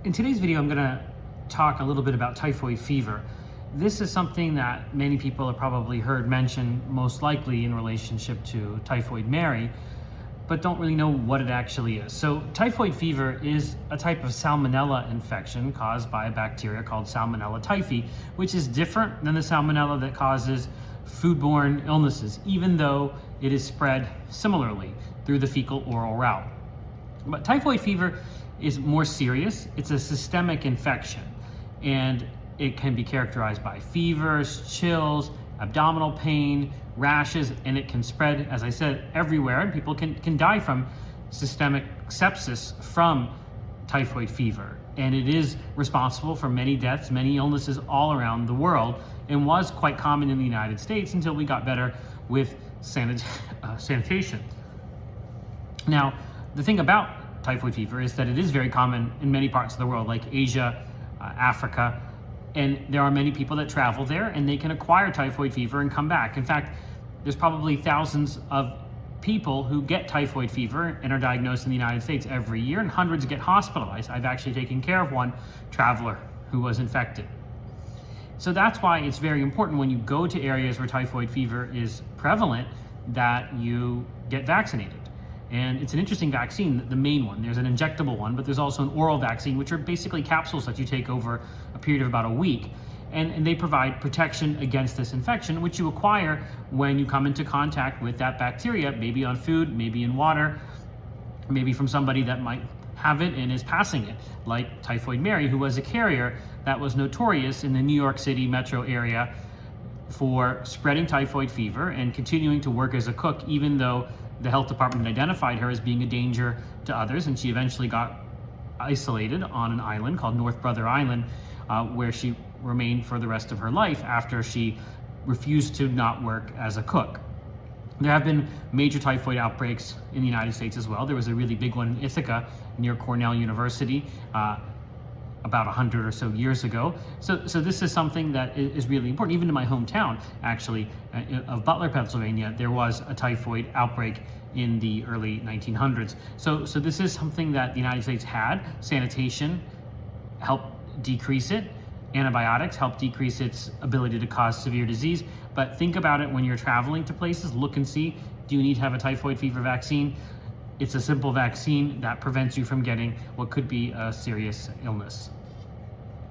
In today's video, I'm going to talk a little bit about typhoid fever. This is something that many people have probably heard mentioned, most likely in relationship to Typhoid Mary, but don't really know what it actually is. So typhoid fever is a type of salmonella infection caused by a bacteria called Salmonella typhi, which is different than the salmonella that causes foodborne illnesses, even though it is spread similarly through the fecal-oral route. But typhoid fever is more serious. It's a systemic infection, and it can be characterized by fevers, chills, abdominal pain, rashes, and it can spread, as I said, everywhere, and people can die from systemic sepsis from typhoid fever. And it is responsible for many deaths, many illnesses all around the world, and was quite common in the United States until we got better with sanitation. Now, the thing about typhoid fever is that it is very common in many parts of the world, like Asia, Africa, and there are many people that travel there and they can acquire typhoid fever and come back. In fact, there's probably thousands of people who get typhoid fever and are diagnosed in the United States every year, and hundreds get hospitalized. I've actually taken care of one traveler who was infected. So that's why it's very important when you go to areas where typhoid fever is prevalent that you get vaccinated. And it's an interesting vaccine, the main one. There's an injectable one, but there's also an oral vaccine, which are basically capsules that you take over a period of about a week. And they provide protection against this infection, which you acquire when you come into contact with that bacteria, maybe on food, maybe in water, maybe from somebody that might have it and is passing it, like Typhoid Mary, who was a carrier that was notorious in the New York City metro area for spreading typhoid fever and continuing to work as a cook, even though the health department identified her as being a danger to others, and she eventually got isolated on an island called North Brother Island, where she remained for the rest of her life after she refused to not work as a cook. There have been major typhoid outbreaks in the United States as well. There was a really big one in Ithaca near Cornell University about 100 or so years ago. So this is something that is really important. Even in my hometown, actually, of Butler, Pennsylvania, there was a typhoid outbreak in the early 1900s. So this is something that the United States had. Sanitation helped decrease it. Antibiotics help decrease its ability to cause severe disease. But think about it when you're traveling to places. Look and see, do you need to have a typhoid fever vaccine? It's a simple vaccine that prevents you from getting what could be a serious illness.